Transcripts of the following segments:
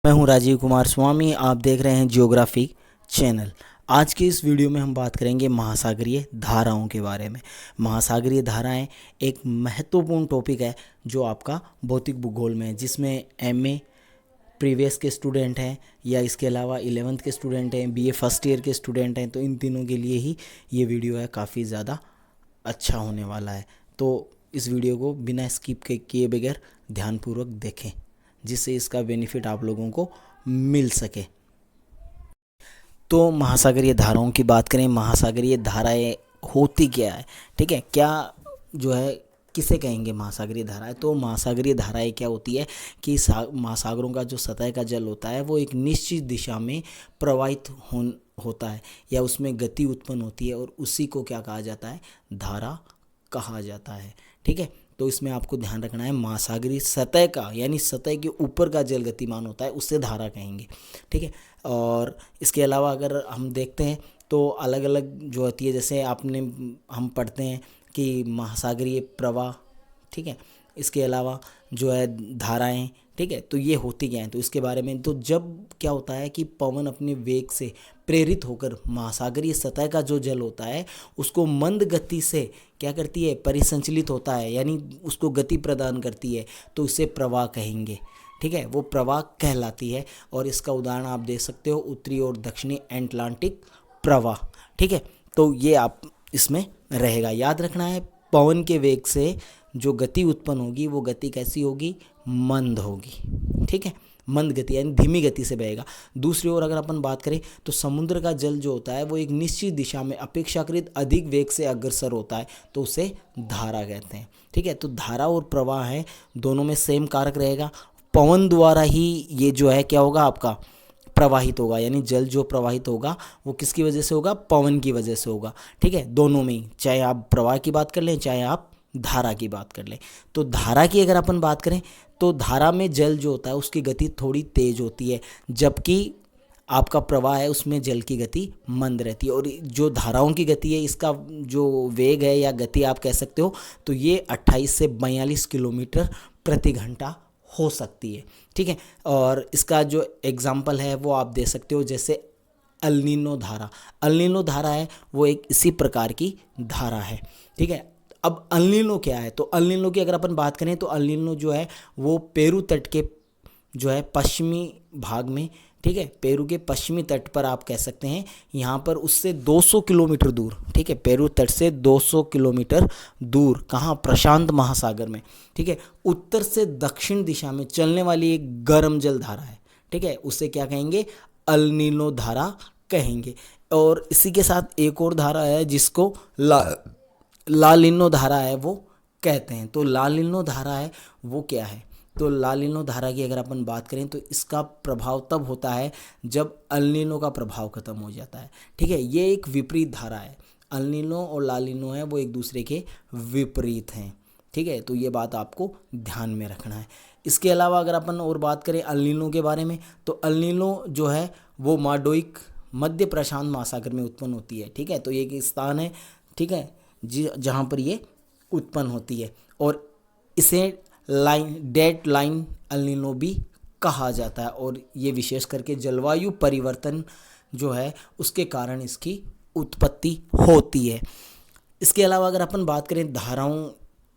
मैं हूं राजीव कुमार स्वामी। आप देख रहे हैं जियोग्राफी चैनल। आज की इस वीडियो में हम बात करेंगे महासागरीय धाराओं के बारे में। महासागरीय धाराएं एक महत्वपूर्ण टॉपिक है जो आपका भौतिक भूगोल में है, जिसमें एमए प्रीवियस के स्टूडेंट हैं या इसके अलावा 11th के स्टूडेंट हैं, बीए फर्स्ट ईयर के स्टूडेंट हैं, तो इन तीनों के लिए ही ये वीडियो है काफ़ी ज़्यादा अच्छा होने वाला है। तो इस वीडियो को बिना स्किप किए बगैर ध्यानपूर्वक देखें, जिससे इसका बेनिफिट आप लोगों को मिल सके। तो महासागरीय धाराओं की बात करें, महासागरीय धाराएं होती क्या है, ठीक है, क्या जो है किसे कहेंगे महासागरीय धाराएं। तो महासागरीय धाराएं क्या होती है कि महासागरों का जो सतह का जल होता है वो एक निश्चित दिशा में प्रवाहित होता है या उसमें गति उत्पन्न होती है, और उसी को क्या कहा जाता है, धारा कहा जाता है। ठीक है, तो इसमें आपको ध्यान रखना है महासागरीय सतह का यानी सतह के ऊपर का जल गतिमान होता है, उससे धारा कहेंगे। ठीक है, और इसके अलावा अगर हम देखते हैं तो अलग अलग जो होती है, जैसे हम पढ़ते हैं कि महासागरीय प्रवाह, ठीक है, इसके अलावा जो है धाराएं, ठीक है, तो ये होती क्या हैं, तो इसके बारे में। तो जब क्या होता है कि पवन अपने वेग से प्रेरित होकर महासागरीय सतह का जो जल होता है उसको मंद गति से क्या करती है, परिसंचलित होता है, यानी उसको गति प्रदान करती है, तो उसे प्रवाह कहेंगे। ठीक है, वो प्रवाह कहलाती है, और इसका उदाहरण आप दे सकते हो उत्तरी और दक्षिणी अटलांटिक प्रवाह। ठीक है, तो ये आप इसमें रहेगा, याद रखना है। पवन के वेग से जो गति उत्पन्न होगी वो गति कैसी होगी, मंद होगी। ठीक है, मंद गति यानी धीमी गति से बहेगा। दूसरी ओर अगर अपन बात करें तो समुद्र का जल जो होता है वो एक निश्चित दिशा में अपेक्षाकृत अधिक वेग से अग्रसर होता है, तो उसे धारा कहते हैं। ठीक है, तो धारा और प्रवाह है दोनों में सेम कारक रहेगा। पवन द्वारा ही ये जो है क्या होगा, आपका प्रवाहित होगा, यानी जल जो प्रवाहित होगा वो किसकी वजह से होगा, पवन की वजह से होगा। ठीक है, दोनों में ही, चाहे आप प्रवाह की बात कर लें चाहे आप धारा की बात कर लें। तो धारा की अगर अपन बात करें तो धारा में जल जो होता है उसकी गति थोड़ी तेज होती है, जबकि आपका प्रवाह है उसमें जल की गति मंद रहती है। और जो धाराओं की गति है, इसका जो वेग है या गति आप कह सकते हो, तो ये 28 से 42 किलोमीटर प्रति घंटा हो सकती है। ठीक है, और इसका जो एग्जाम्पल है वो आप दे सकते हो, जैसे अल नीनो धारा। अल नीनो धारा है वो एक इसी प्रकार की धारा है। ठीक है, अब अल नीनो क्या है, तो अल नीनो की अगर अपन बात करें तो अल नीनो जो है वो पेरू तट के जो है पश्चिमी भाग में, ठीक है, पेरू के पश्चिमी तट पर आप कह सकते हैं, यहाँ पर उससे 200 किलोमीटर दूर, ठीक है, पेरू तट से 200 किलोमीटर दूर, कहाँ, प्रशांत महासागर में, ठीक है, उत्तर से दक्षिण दिशा में चलने वाली एक गर्म जल धारा है। ठीक है, उसे क्या कहेंगे, अल नीनो धारा कहेंगे। और इसी के साथ एक और धारा है जिसको ला नीनो धारा है वो कहते हैं। तो ला नीनो धारा है वो क्या है, तो ला नीनो धारा की अगर अपन बात करें तो इसका प्रभाव तब होता है जब अल नीनो का प्रभाव खत्म हो जाता है। ठीक है, ये एक विपरीत धारा है, अल नीनो और ला नीनो है वो एक दूसरे के विपरीत हैं। ठीक है, तो ये बात आपको ध्यान में रखना है। इसके अलावा अगर अपन और बात करें अल नीनो के बारे में, तो अल नीनो जो है वो माडोइक मध्य प्रशांत महासागर में उत्पन्न होती है। ठीक है, तो ये एक स्थान है, ठीक है, जहाँ पर ये उत्पन्न होती है, और इसे डेड लाइन अल नीनो भी कहा जाता है। और ये विशेष करके जलवायु परिवर्तन जो है उसके कारण इसकी उत्पत्ति होती है। इसके अलावा अगर अपन बात करें धाराओं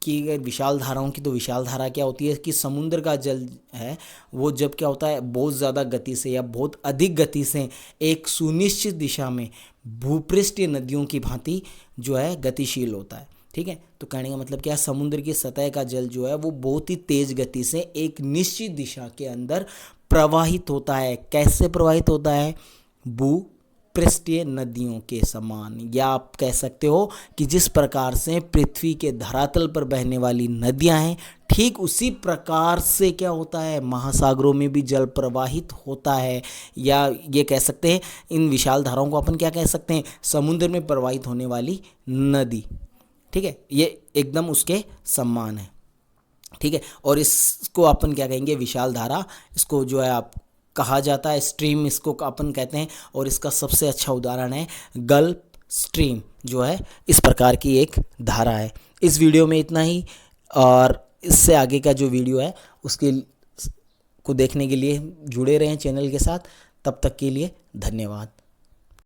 की, विशाल धाराओं की, तो विशाल धारा क्या होती है कि समुद्र का जल है वो जब क्या होता है, बहुत ज़्यादा गति से या बहुत अधिक गति से एक सुनिश्चित दिशा में भूपृष्ठीय नदियों की भांति जो है गतिशील होता है। ठीक है, तो कहने का मतलब क्या है, समुद्र की सतह का जल जो है वो बहुत ही तेज गति से एक निश्चित दिशा के अंदर प्रवाहित होता है। कैसे प्रवाहित होता है, भूपृष्ठीय नदियों के समान, या आप कह सकते हो कि जिस प्रकार से पृथ्वी के धरातल पर बहने वाली नदियां हैं, ठीक उसी प्रकार से क्या होता है, महासागरों में भी जल प्रवाहित होता है। या ये कह सकते हैं, इन विशाल धाराओं को अपन क्या कह सकते हैं, समुद्र में प्रवाहित होने वाली नदी। ठीक है, ये एकदम उसके समान है। ठीक है, और इसको अपन क्या कहेंगे, विशाल धारा, इसको जो है आप कहा जाता है, स्ट्रीम इसको अपन कहते हैं। और इसका सबसे अच्छा उदाहरण है गल्फ स्ट्रीम, जो है इस प्रकार की एक धारा है। इस वीडियो में इतना ही, और इससे आगे का जो वीडियो है उसके को देखने के लिए जुड़े रहें चैनल के साथ। तब तक के लिए धन्यवाद।